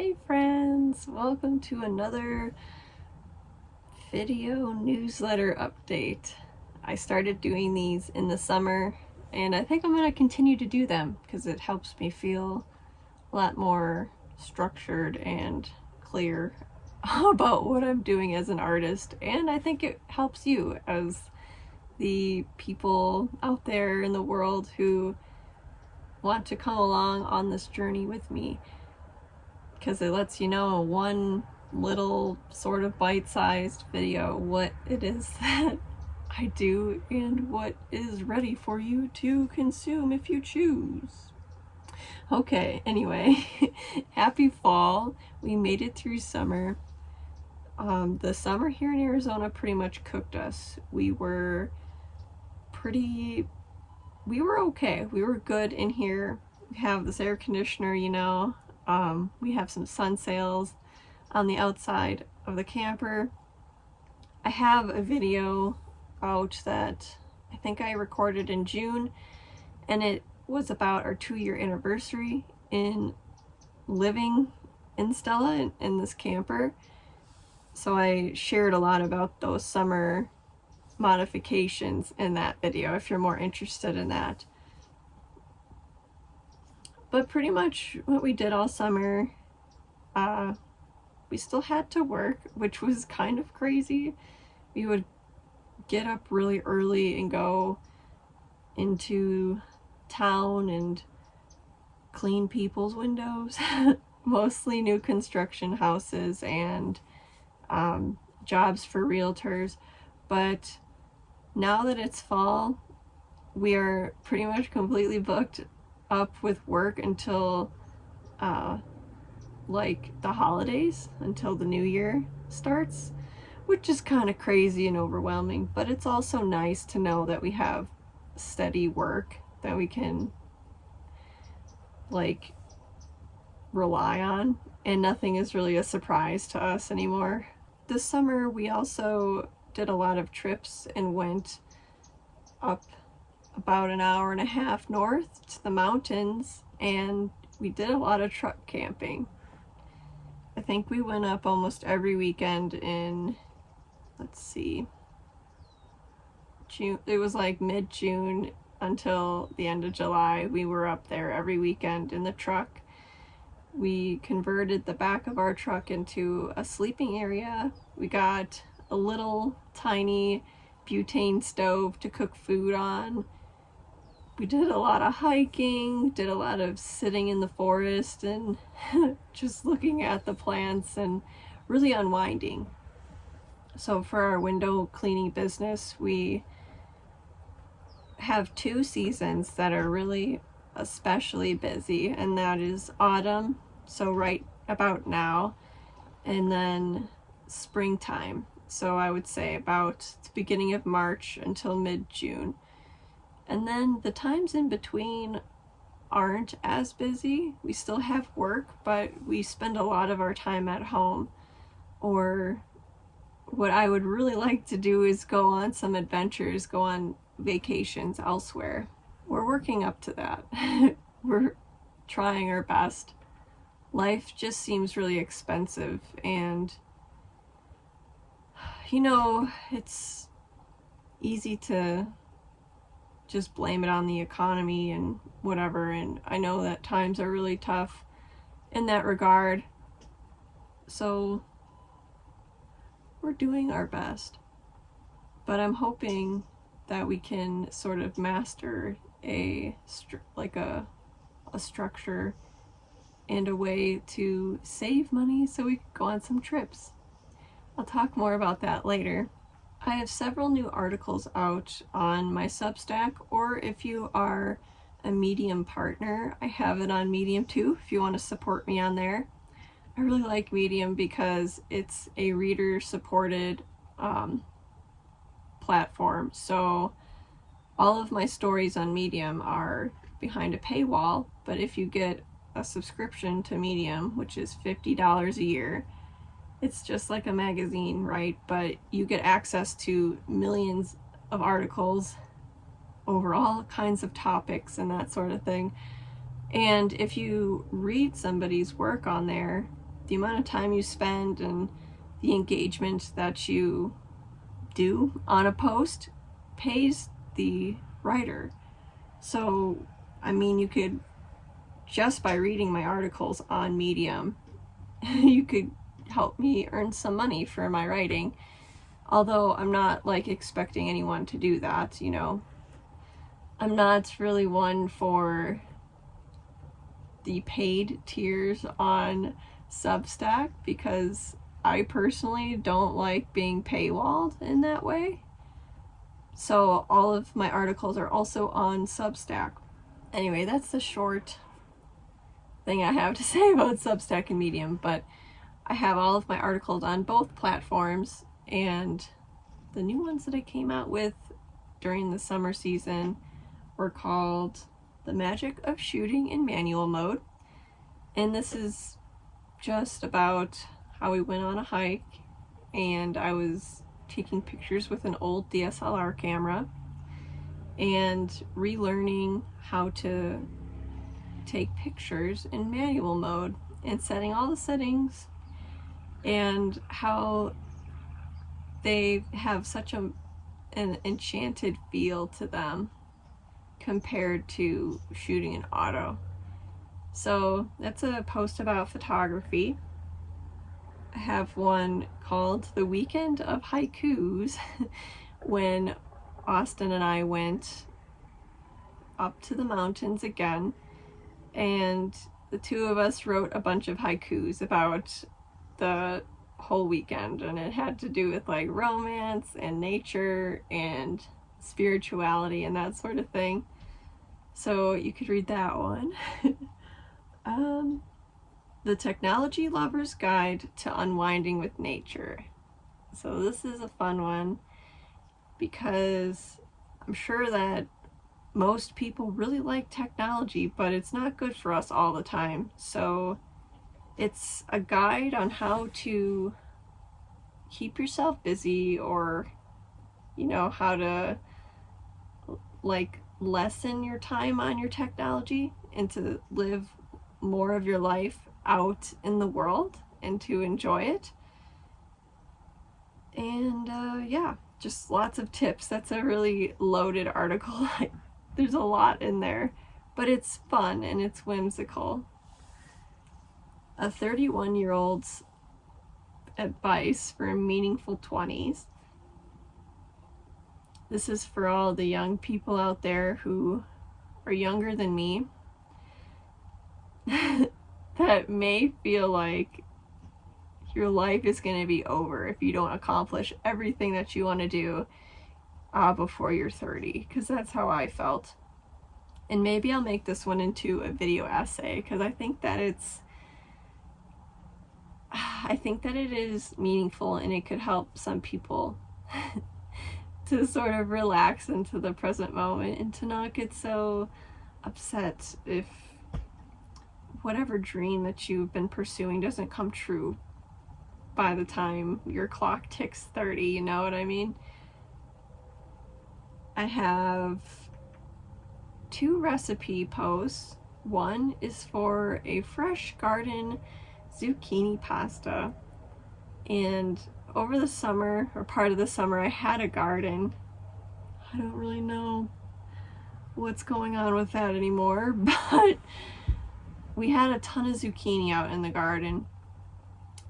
Hey friends, welcome to another video newsletter update. I started doing these in the summer and I think I'm going to continue to do them because it helps me feel a lot more structured and clear about what I'm doing as an artist, and I think it helps you as the people out there in the world who want to come along on this journey with me, because it lets you know one little sort of bite-sized video what it is that I do and what is ready for you to consume if you choose. Okay, anyway, happy fall. We made it through summer. The summer here in Arizona pretty much cooked us. We were okay. We were good in here. We have this air conditioner, you know. We have some sun sails on the outside of the camper. I have a video out that I think I recorded in June, and it was about our 2-year anniversary in living in Stella in this camper. So I shared a lot about those summer modifications in that video if you're more interested in that. But pretty much what we did all summer, we still had to work, which was kind of crazy. We would get up really early and go into town and clean people's windows, mostly new construction houses and jobs for realtors. But now that it's fall, we are pretty much completely booked up with work until like the holidays, until the new year starts, which is kind of crazy and overwhelming, but it's also nice to know that we have steady work that we can like rely on, and nothing is really a surprise to us anymore. This summer we also did a lot of trips and went up about an hour and a half north to the mountains, and we did a lot of truck camping. I think we went up almost every weekend in, let's see, June. It was like mid-June until the end of July. We were up there every weekend in the truck. We converted the back of our truck into a sleeping area. We got a little tiny butane stove to cook food on. We did a lot of hiking, did a lot of sitting in the forest and just looking at the plants and really unwinding. So for our window cleaning business, we have 2 seasons that are really especially busy, and that is autumn, so right about now, and then springtime. So I would say about the beginning of March until mid-June. And then the times in between aren't as busy. We still have work, but we spend a lot of our time at home. Or what I would really like to do is go on some adventures, go on vacations elsewhere. We're working up to that. We're trying our best. Life just seems really expensive, and you know, it's easy to just blame it on the economy and whatever, and I know that times are really tough in that regard, so we're doing our best. But I'm hoping that we can sort of master a structure and a way to save money so we can go on some trips. I'll talk more about that later. I have several new articles out on my Substack, or if you are a Medium partner, I have it on Medium too, if you want to support me on there. I really like Medium because it's a reader-supported platform, so all of my stories on Medium are behind a paywall, but if you get a subscription to Medium, which is $50 a year, it's just like a magazine, right? But you get access to millions of articles over all kinds of topics and that sort of thing. And if you read somebody's work on there, the amount of time you spend and the engagement that you do on a post pays the writer. So, I mean, you could, just by reading my articles on Medium, you could help me earn some money for my writing. Although I'm not like expecting anyone to do that, you know. I'm not really one for the paid tiers on Substack because I personally don't like being paywalled in that way. So all of my articles are also on Substack. Anyway, that's the short thing I have to say about Substack and Medium, but I have all of my articles on both platforms, and the new ones that I came out with during the summer season were called The Magic of Shooting in Manual Mode. And this is just about how we went on a hike and I was taking pictures with an old DSLR camera and relearning how to take pictures in manual mode and setting all the settings, and how they have such an enchanted feel to them compared to shooting in auto. So that's a post about photography. I have one called The Weekend of Haikus when Austin and I went up to the mountains again, and the two of us wrote a bunch of haikus about the whole weekend, and it had to do with like romance and nature and spirituality and that sort of thing. So you could read that one. The Technology Lover's Guide to Unwinding with Nature. So this is a fun one because I'm sure that most people really like technology, but it's not good for us all the time. So it's a guide on how to keep yourself busy, or, you know, how to like lessen your time on your technology and to live more of your life out in the world and to enjoy it. And yeah, just lots of tips. That's a really loaded article. There's a lot in there, but it's fun and it's whimsical. A 31-year-old's advice for meaningful 20s. This is for all the young people out there who are younger than me that may feel like your life is going to be over if you don't accomplish everything that you want to do before you're 30, because that's how I felt. And maybe I'll make this one into a video essay because I think that it is meaningful and it could help some people to sort of relax into the present moment and to not get so upset if whatever dream that you've been pursuing doesn't come true by the time your clock ticks 30, you know what I mean? I have 2 recipe posts. One is for a fresh garden zucchini pasta, and over the summer, or part of the summer, I had a garden. I don't really know what's going on with that anymore, but we had a ton of zucchini out in the garden,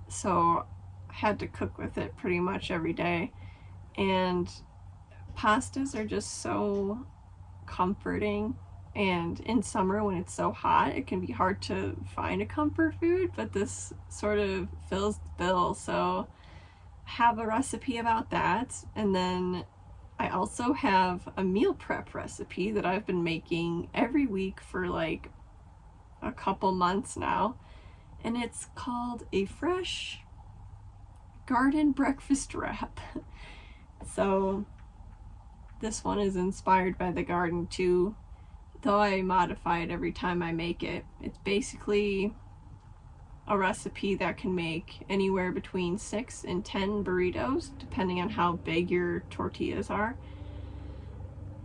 so I had to cook with it pretty much every day. And pastas are just so comforting, and in summer when it's so hot it can be hard to find a comfort food, but this sort of fills the bill. So I have a recipe about that, and then I also have a meal prep recipe that I've been making every week for like a couple months now, and it's called a fresh garden breakfast wrap. So this one is inspired by the garden too, though I modify it every time I make it. It's basically a recipe that can make anywhere between 6 and 10 burritos, depending on how big your tortillas are.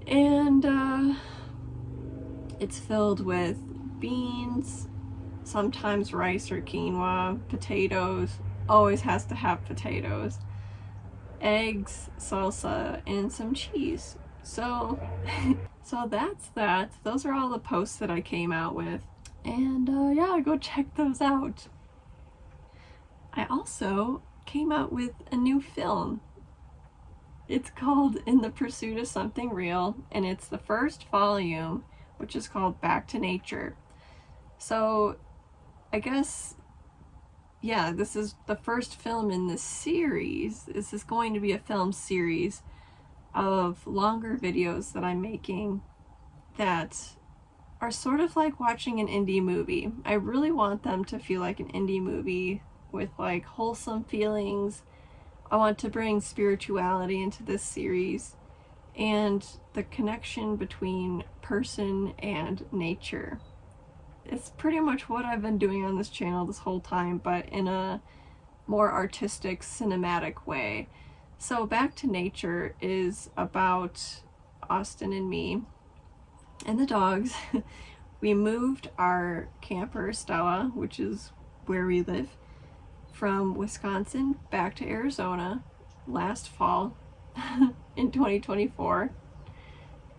And it's filled with beans, sometimes rice or quinoa, potatoes, always has to have potatoes, eggs, salsa, and some cheese. So, so that's that. Those are all the posts that I came out with. And yeah, go check those out. I also came out with a new film. It's called In the Pursuit of Something Real, and it's the first volume, which is called Back to Nature. So I guess, yeah, this is the first film in this series. This is going to be a film series of longer videos that I'm making that are sort of like watching an indie movie. I really want them to feel like an indie movie with like wholesome feelings. I want to bring spirituality into this series and the connection between person and nature. It's pretty much what I've been doing on this channel this whole time, but in a more artistic, cinematic way. So Back to Nature is about Austin and me and the dogs. We moved our camper, Stella, which is where we live, from Wisconsin back to Arizona last fall in 2024.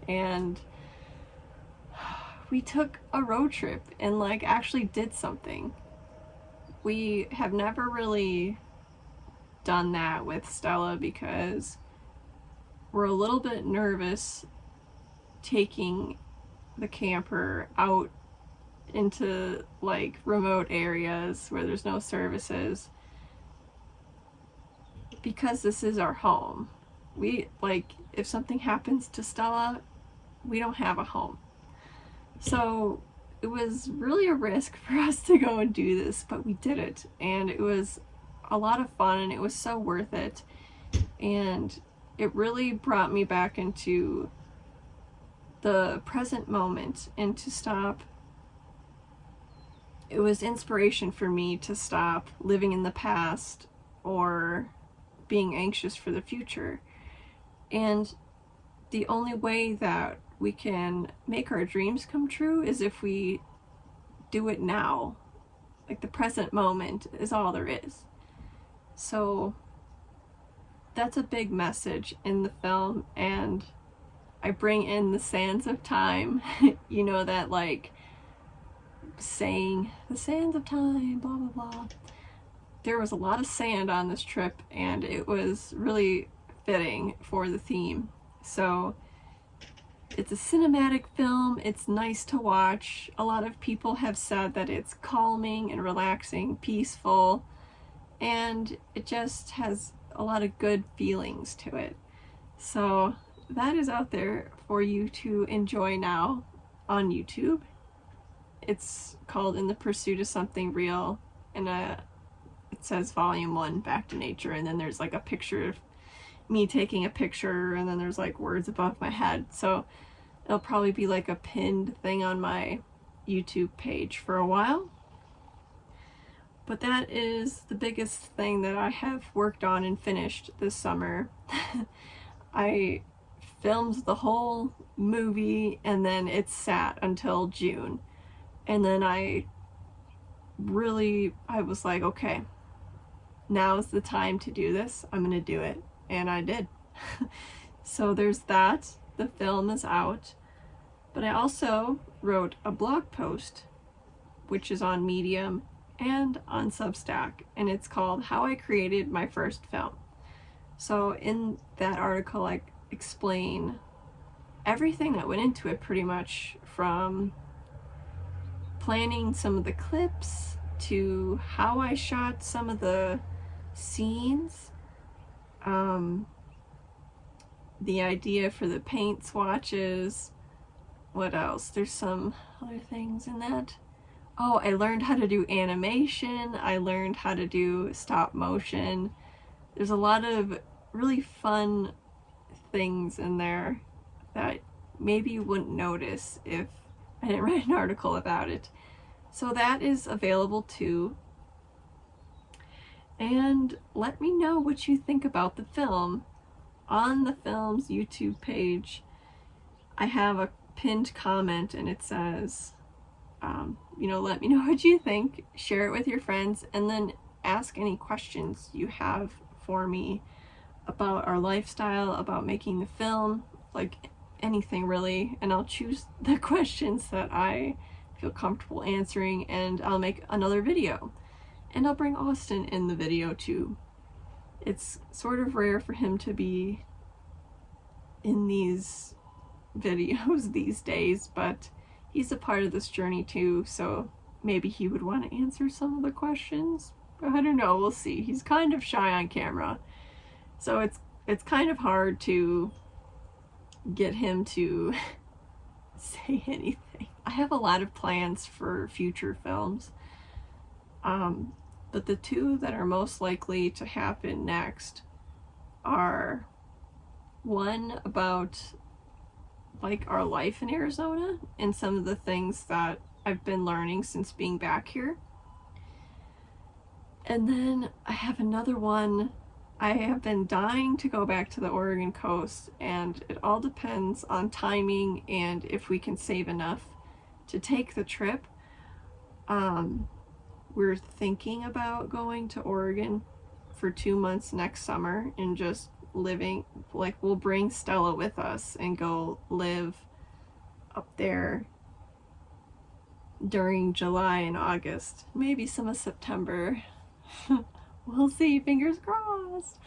And we took a road trip and like actually did something. We have never really done that with Stella because we're a little bit nervous taking the camper out into like remote areas where there's no services, because this is our home. We like, if something happens to Stella, we don't have a home. So it was really a risk for us to go and do this, but we did it, and it was a lot of fun, and it was so worth it. And it really brought me back into the present moment and to stop. It was inspiration for me to stop living in the past or being anxious for the future. And the only way that we can make our dreams come true is if we do it now. Like, the present moment is all there is. So that's a big message in the film, and I bring in the sands of time. You know, that like saying, the sands of time, blah blah blah. There was a lot of sand on this trip, and it was really fitting for the theme. So it's a cinematic film. It's nice to watch. A lot of people have said that it's calming and relaxing, peaceful, and it just has a lot of good feelings to it. So that is out there for you to enjoy now on YouTube. It's called In the Pursuit of Something Real, and it says Volume 1, Back to Nature, and then there's like a picture of me taking a picture, and then there's like words above my head. So it'll probably be like a pinned thing on my YouTube page for a while. But that is the biggest thing that I have worked on and finished this summer. I filmed the whole movie, and then it sat until June. And then I was like, okay, now's the time to do this. I'm gonna do it. And I did. So there's that. The film is out. But I also wrote a blog post, which is on Medium and on Substack, and it's called How I Created My First Film. So in that article, I explain everything that went into it, pretty much, from planning some of the clips to how I shot some of the scenes, the idea for the paint swatches. What else? There's some other things in that. Oh, I learned how to do animation. I learned how to do stop motion. There's a lot of really fun things in there that maybe you wouldn't notice if I didn't write an article about it. So that is available too. And let me know what you think about the film. On the film's YouTube page, I have a pinned comment, and it says, let me know what you think, share it with your friends, and then ask any questions you have for me about our lifestyle, about making the film, like anything really, and I'll choose the questions that I feel comfortable answering, and I'll make another video. And I'll bring Austin in the video too. It's sort of rare for him to be in these videos these days, but he's a part of this journey too, so maybe he would want to answer some of the questions. I don't know, we'll see. He's kind of shy on camera, so it's kind of hard to get him to say anything. I have a lot of plans for future films, but the two that are most likely to happen next are one about like our life in Arizona and some of the things that I've been learning since being back here. And then I have another one. I have been dying to go back to the Oregon coast, and it all depends on timing and if we can save enough to take the trip. We're thinking about going to Oregon for 2 months next summer and just living, like we'll bring Stella with us and go live up there during July and August, maybe some of September. We'll see, fingers crossed.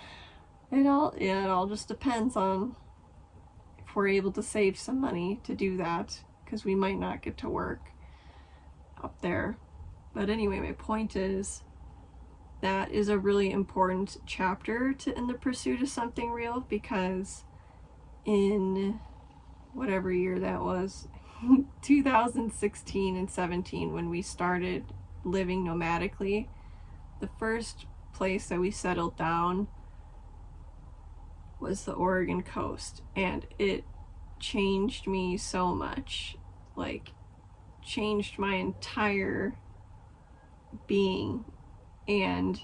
It all just depends on if we're able to save some money to do that, because we might not get to work up there. But anyway, my point is that is a really important chapter in the pursuit of something real, because in whatever year that was, 2016 and 17, when we started living nomadically, the first place that we settled down was the Oregon coast, and it changed me so much, like changed my entire being. And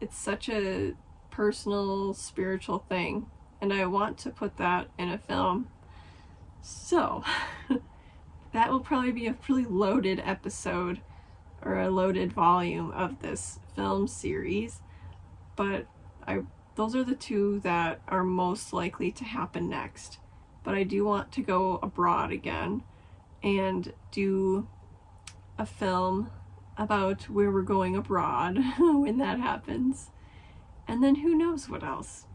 it's such a personal, spiritual thing, and I want to put that in a film. So that will probably be a really loaded episode, or a loaded volume of this film series, but those are the two that are most likely to happen next. But I do want to go abroad again and do a film about where we're going abroad when that happens. And then who knows what else.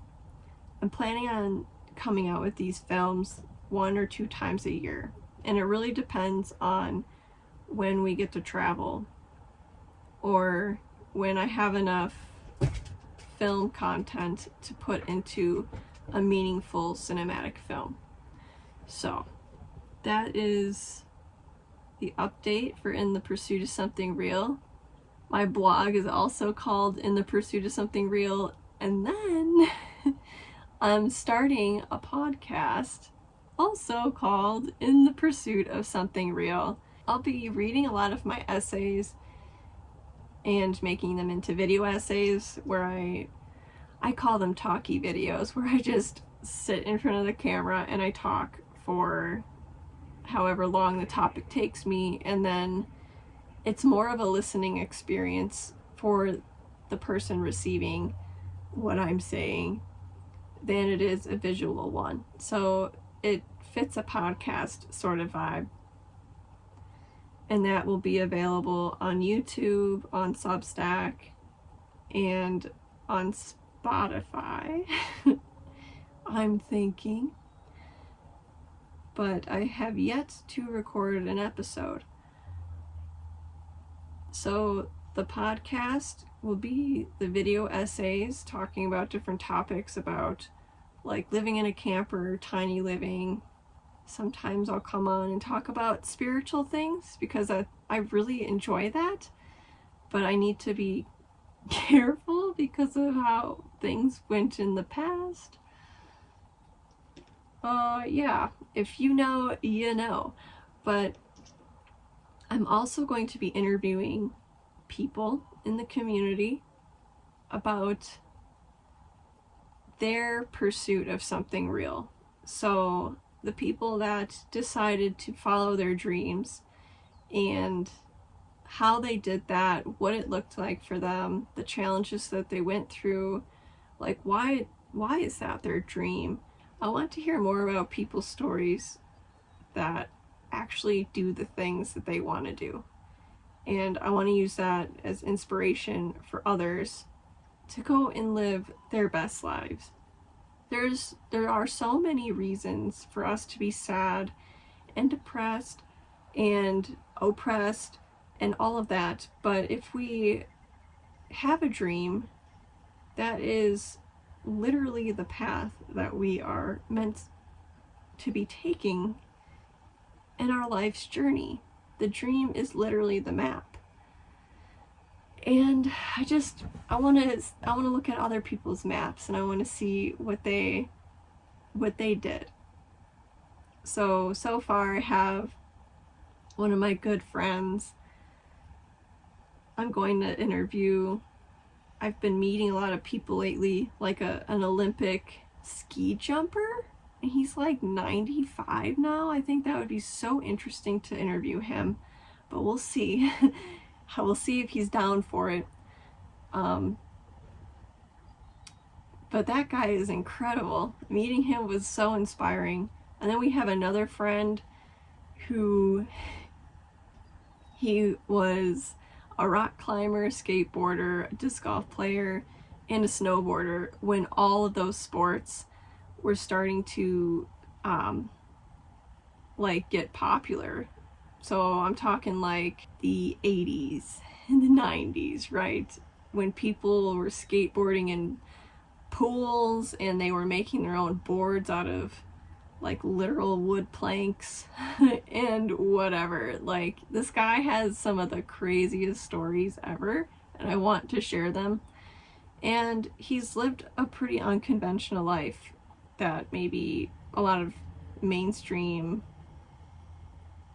I'm planning on coming out with these films 1 or 2 times a year, and it really depends on when we get to travel, or when I have enough film content to put into a meaningful cinematic film. So that is the update for In the Pursuit of Something Real. My blog is also called In the Pursuit of Something Real, and then I'm starting a podcast also called In the Pursuit of Something Real. I'll be reading a lot of my essays and making them into video essays, where I call them talkie videos, where I just sit in front of the camera and I talk for however long the topic takes me, and then it's more of a listening experience for the person receiving what I'm saying than it is a visual one. So it fits a podcast sort of vibe. And that will be available on YouTube, on Substack, and on Spotify. I'm thinking. But I have yet to record an episode. So the podcast will be the video essays talking about different topics, about like living in a camper, tiny living. Sometimes I'll come on and talk about spiritual things, because I really enjoy that, but I need to be careful because of how things went in the past. Yeah, if you know, you know. But I'm also going to be interviewing people in the community about their pursuit of something real. So the people that decided to follow their dreams and how they did that, what it looked like for them, the challenges that they went through, like why is that their dream? I want to hear more about people's stories that actually do the things that they want to do. And I want to use that as inspiration for others to go and live their best lives. There are so many reasons for us to be sad and depressed and oppressed and all of that, but if we have a dream, that is literally the path that we are meant to be taking in our life's journey. The dream is literally the map. And I want to look at other people's maps, and I want to see what they did. So far I have one of my good friends I'm going to interview. I've been meeting a lot of people lately, like an Olympic ski jumper, and he's like 95 now. I think that would be so interesting to interview him, but we'll see. We'll see if he's down for it. But that guy is incredible. Meeting him was so inspiring. And then we have another friend who, he was a rock climber, skateboarder, a disc golf player, and a snowboarder when all of those sports were starting to like get popular. So I'm talking like the 80s and the 90s, right? When people were skateboarding in pools and they were making their own boards out of like literal wood planks and whatever. Like, this guy has some of the craziest stories ever, and I want to share them. And he's lived a pretty unconventional life that maybe a lot of mainstream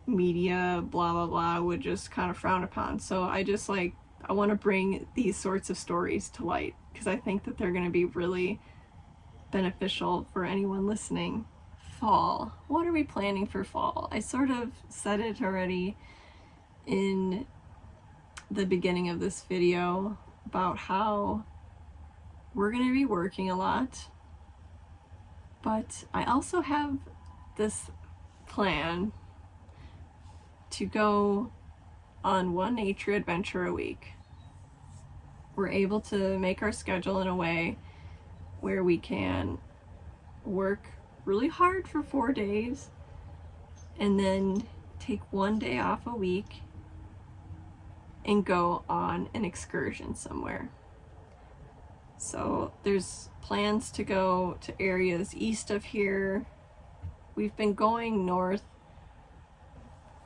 media, blah blah blah, would just kind of frown upon. So I want to bring these sorts of stories to light because I think that they're going to be really beneficial for anyone listening. Fall. What are we planning for fall? I sort of said it already in the beginning of this video about how we're going to be working a lot, but I also have this plan to go on one nature adventure a week. We're able to make our schedule in a way where we can work really hard for 4 days and then take 1 day off a week and go on an excursion somewhere. So there's plans to go to areas east of here. We've been going north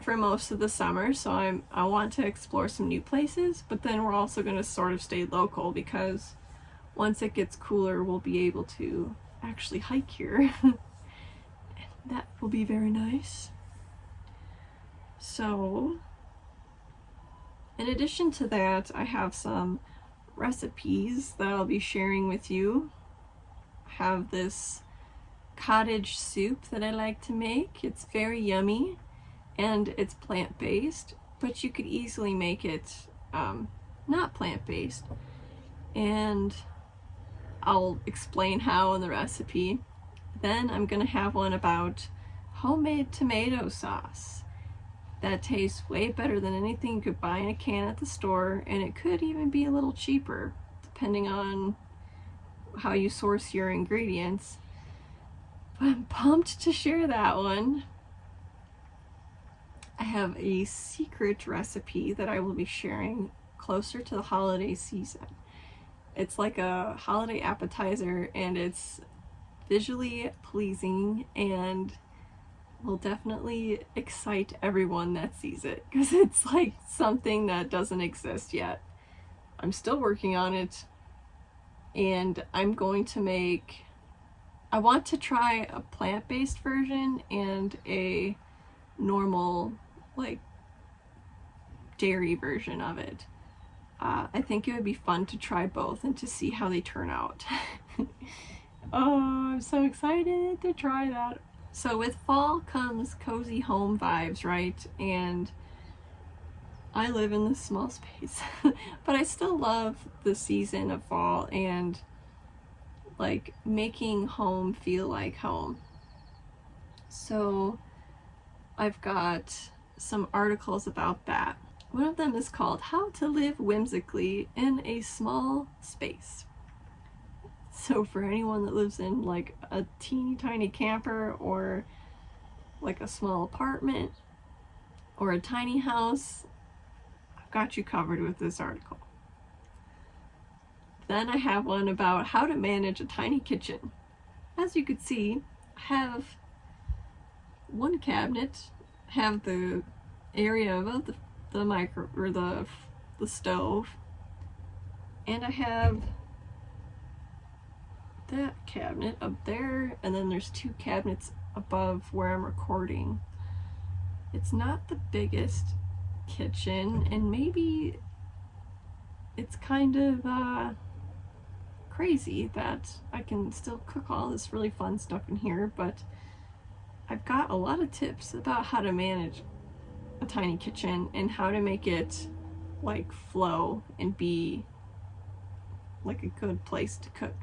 for most of the summer, so I want to explore some new places, but then we're also going to sort of stay local because once it gets cooler we'll be able to actually hike here. That will be very nice. So, in addition to that, I have some recipes that I'll be sharing with you. I have this cottage soup that I like to make. It's very yummy and it's plant-based, but you could easily make it not plant-based. And I'll explain how in the recipe. Then I'm gonna have one about homemade tomato sauce that tastes way better than anything you could buy in a can at the store, and it could even be a little cheaper depending on how you source your ingredients. But I'm pumped to share that one. I have a secret recipe that I will be sharing closer to the holiday season. It's like a holiday appetizer, and it's visually pleasing and will definitely excite everyone that sees it because it's like something that doesn't exist yet. I'm still working on it, and I'm going to make, I want to try a plant-based version and a normal like dairy version of it. I think it would be fun to try both and to see how they turn out. Oh, I'm so excited to try that. So with fall comes cozy home vibes, right? And I live in this small space, but I still love the season of fall and like making home feel like home. So I've got some articles about that. One of them is called How to Live Whimsically in a Small Space. So for anyone that lives in like a teeny tiny camper or like a small apartment or a tiny house, I've got you covered with this article. Then I have one about how to manage a tiny kitchen. As you can see, I have one cabinet, have the area above the micro or the stove, and I have that cabinet up there, and then there's two cabinets above where I'm recording. It's not the biggest kitchen, and maybe it's kind of crazy that I can still cook all this really fun stuff in here, but I've got a lot of tips about how to manage a tiny kitchen and how to make it like flow and be like a good place to cook.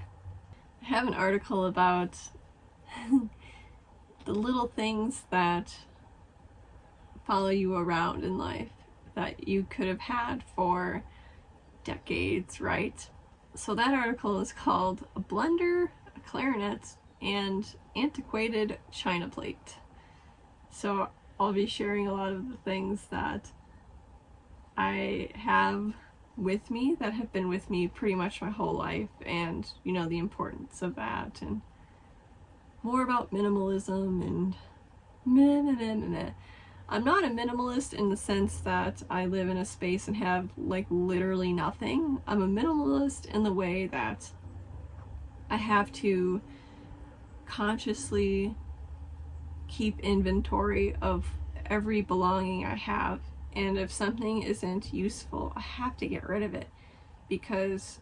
I have an article about the little things that follow you around in life that you could have had for decades, right? So that article is called A Blender, a Clarinet, and Antiquated China Plate. So I'll be sharing a lot of the things that I have with me that have been with me pretty much my whole life, and you know, the importance of that, and more about minimalism and meh. I'm not a minimalist in the sense that I live in a space and have like literally nothing. I'm a minimalist in the way that I have to consciously keep inventory of every belonging I have, and if something isn't useful, I have to get rid of it because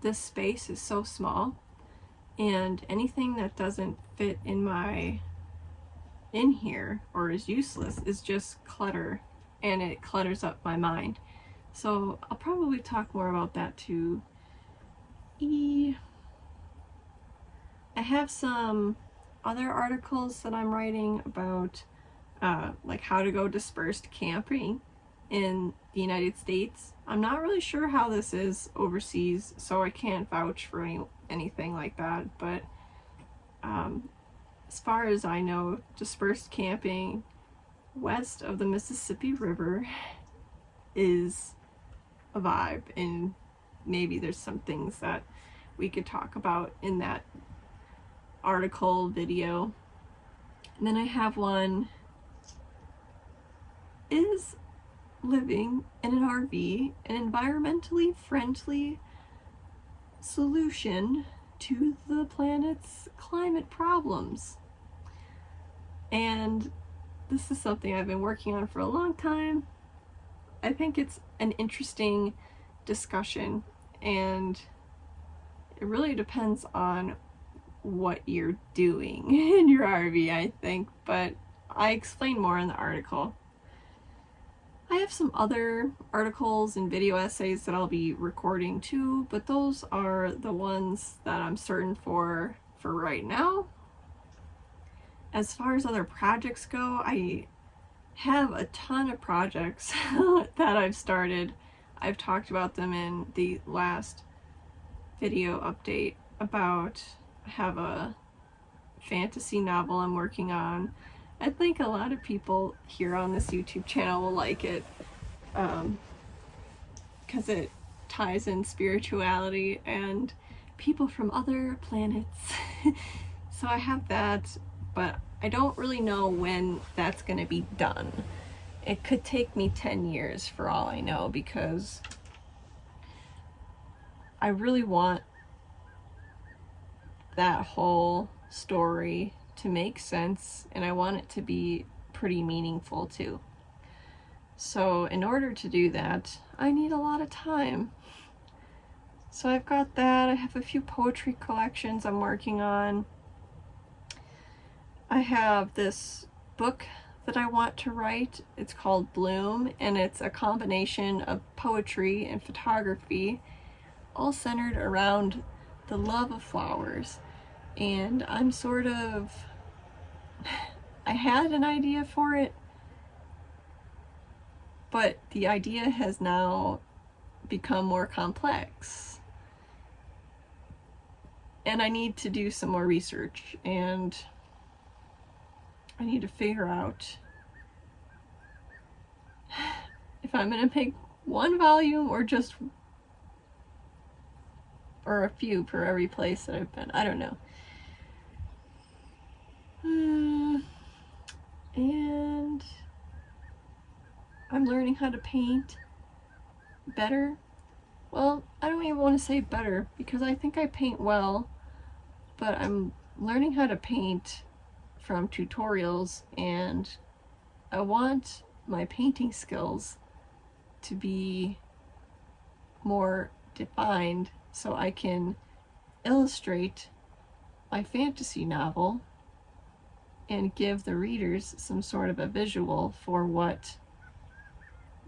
this space is so small, and anything that doesn't fit in here or is useless is just clutter, and it clutters up my mind. So I'll probably talk more about that too. I have some other articles that I'm writing about like how to go dispersed camping in the United States. I'm not really sure how this is overseas, so I can't vouch for anything like that, but as far as I know, dispersed camping west of the Mississippi River is a vibe, and maybe there's some things that we could talk about in that article video. And then I have one, is living in an RV an environmentally friendly solution to the planet's climate problems? And this is something I've been working on for a long time. I think it's an interesting discussion, and it really depends on what you're doing in your RV, I think, but I explain more in the article. I have some other articles and video essays that I'll be recording too, but those are the ones that I'm certain for right now. As far as other projects go, I have a ton of projects that I've started. I've talked about them in the last video update about, I have a fantasy novel I'm working on. I think a lot of people here on this YouTube channel will like it because it ties in spirituality and people from other planets. So I have that, but I don't really know when that's going to be done. It could take me 10 years for all I know, because I really want that whole story to make sense, and I want it to be pretty meaningful too. So in order to do that, I need a lot of time. So I've got that. I have a few poetry collections I'm working on. I have this book that I want to write. It's called Bloom, and it's a combination of poetry and photography, all centered around the love of flowers. And I'm sort of, I had an idea for it, but the idea has now become more complex. And I need to do some more research, and I need to figure out if I'm gonna make one volume or just, or a few per every place that I've been. I don't know. And I'm learning how to paint better. Well, I don't even want to say better, because I think I paint well, but I'm learning how to paint from tutorials, and I want my painting skills to be more defined so I can illustrate my fantasy novel and give the readers some sort of a visual for what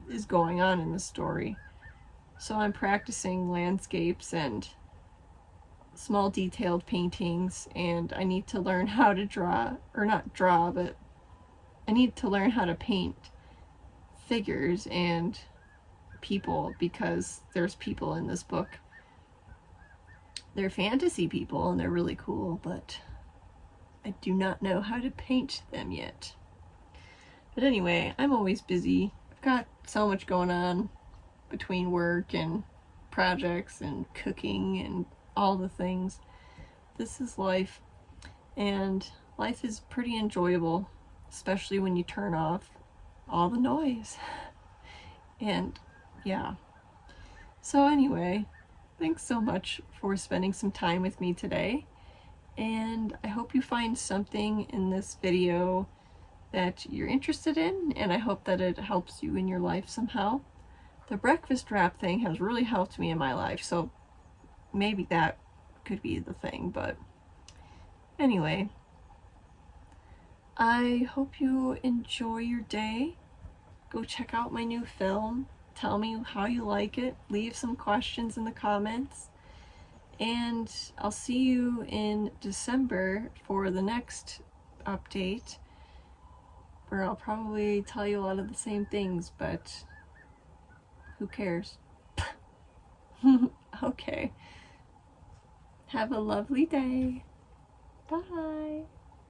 is going on in the story. So I'm practicing landscapes and small detailed paintings, and I need to learn how to draw, or not draw, but I need to learn how to paint figures and people, because there's people in this book. They're fantasy people and they're really cool, but I do not know how to paint them yet. But anyway, I'm always busy. I've got so much going on between work and projects and cooking and all the things. This is life, and life is pretty enjoyable, especially when you turn off all the noise. And yeah. So anyway, thanks so much for spending some time with me today, and I hope you find something in this video that you're interested in, and I hope that it helps you in your life somehow. The breakfast wrap thing has really helped me in my life, so maybe that could be the thing. But anyway, I hope you enjoy your day. Go check out my new film. Tell me how you like it. Leave some questions in the comments. And I'll see you in December for the next update, where I'll probably tell you a lot of the same things, but who cares? Okay. Have a lovely day. Bye.